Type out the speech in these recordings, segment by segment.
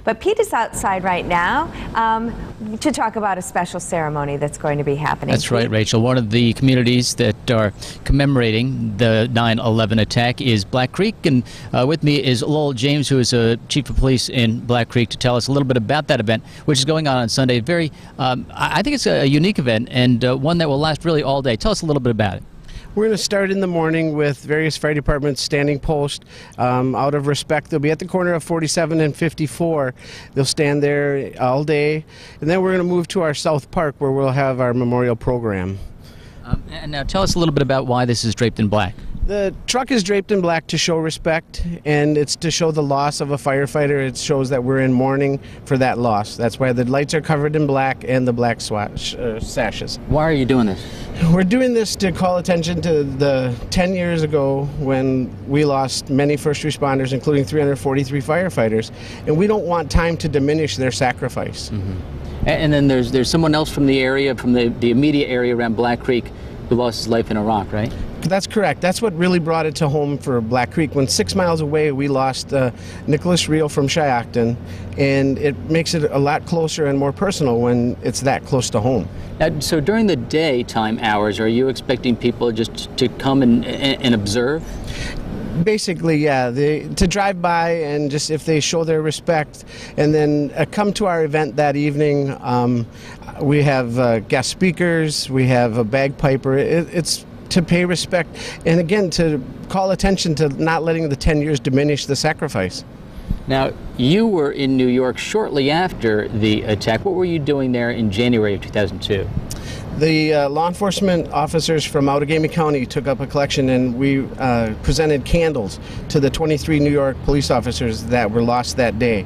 But Pete is outside right now to talk about a special ceremony that's going to be happening. That's right, Rachel. One of the communities that are commemorating the 9/11 attack is Black Creek, and with me is Lowell James, who is a chief of police in Black Creek, to tell us a little bit about that event, which is going on Sunday. Very, I think it's a unique event and one that will last really all day. Tell us a little bit about it. We're going to start in the morning with various fire departments standing post. Out of respect, they'll be at the corner of 47 and 54. They'll stand there all day. And then we're going to move to our South Park, where we'll have our memorial program. And now tell us a little bit about why this is draped in black. The truck is draped in black to show respect, and it's to show the loss of a firefighter. It shows that we're in mourning for that loss. That's why the lights are covered in black and the black sashes. Why are you doing this? We're doing this to call attention to the 10 years ago when we lost many first responders, including 343 firefighters, and we don't want time to diminish their sacrifice. Mm-hmm. And then there's someone else from the area, from the immediate area around Black Creek, who lost his life in Iraq, right? That's correct. That's what really brought it to home for Black Creek. When 6 miles away, we lost Nicholas Reel from Shiocton, and it makes it a lot closer and more personal when it's that close to home. Now, so during the daytime hours, are you expecting people just to come and observe? Basically, yeah, to drive by and just if they show their respect, and then come to our event that evening. We have guest speakers, we have a bagpiper. It's to pay respect, and again, to call attention to not letting the 10 years diminish the sacrifice. Now, you were in New York shortly after the attack. What were you doing there in January of 2002? The law enforcement officers from Outagamie County took up a collection, and we presented candles to the 23 New York police officers that were lost that day.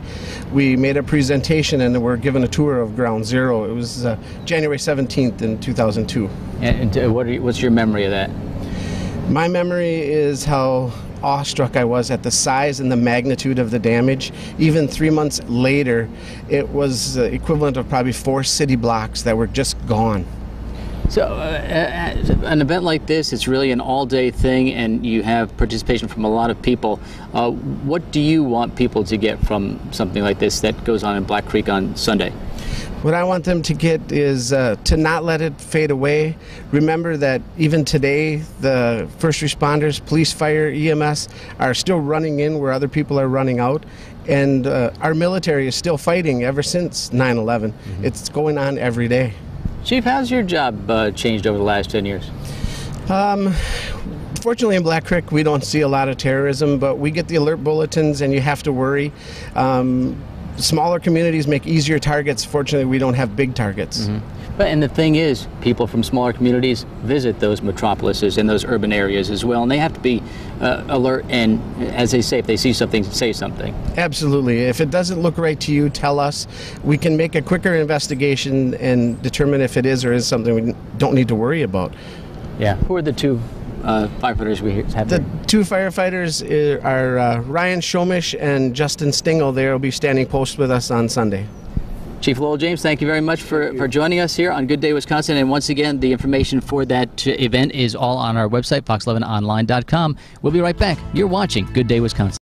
We made a presentation and were given a tour of Ground Zero. It was January 17th in 2002. And what's your memory of that? My memory is how awestruck I was at the size and the magnitude of the damage. Even 3 months later, it was equivalent of probably 4 city blocks that were just gone. So an event like this, it's really an all-day thing, and you have participation from a lot of people. What do you want people to get from something like this that goes on in Black Creek on Sunday? What I want them to get is to not let it fade away. Remember that even today, the first responders, police, fire, EMS, are still running in where other people are running out. And our military is still fighting ever since 9/11. Mm-hmm. It's going on every day. Chief, how's your job changed over the last 10 years? Fortunately, in Black Creek, we don't see a lot of terrorism, but we get the alert bulletins, and you have to worry. Smaller communities make easier targets. Fortunately, we don't have big targets. Mm-hmm. And the thing is, people from smaller communities visit those metropolises and those urban areas as well, and they have to be alert and, as they say, if they see something, say something. Absolutely. If it doesn't look right to you, tell us. We can make a quicker investigation and determine if it is or is something we don't need to worry about. Yeah. Who are the two firefighters we have The there? two firefighters are Ryan Shomish and Justin Stingel. They will be standing post with us on Sunday. Chief Lowell James, thank you very much for joining us here on Good Day Wisconsin. And once again, the information for that event is all on our website, fox11online.com. We'll be right back. You're watching Good Day Wisconsin.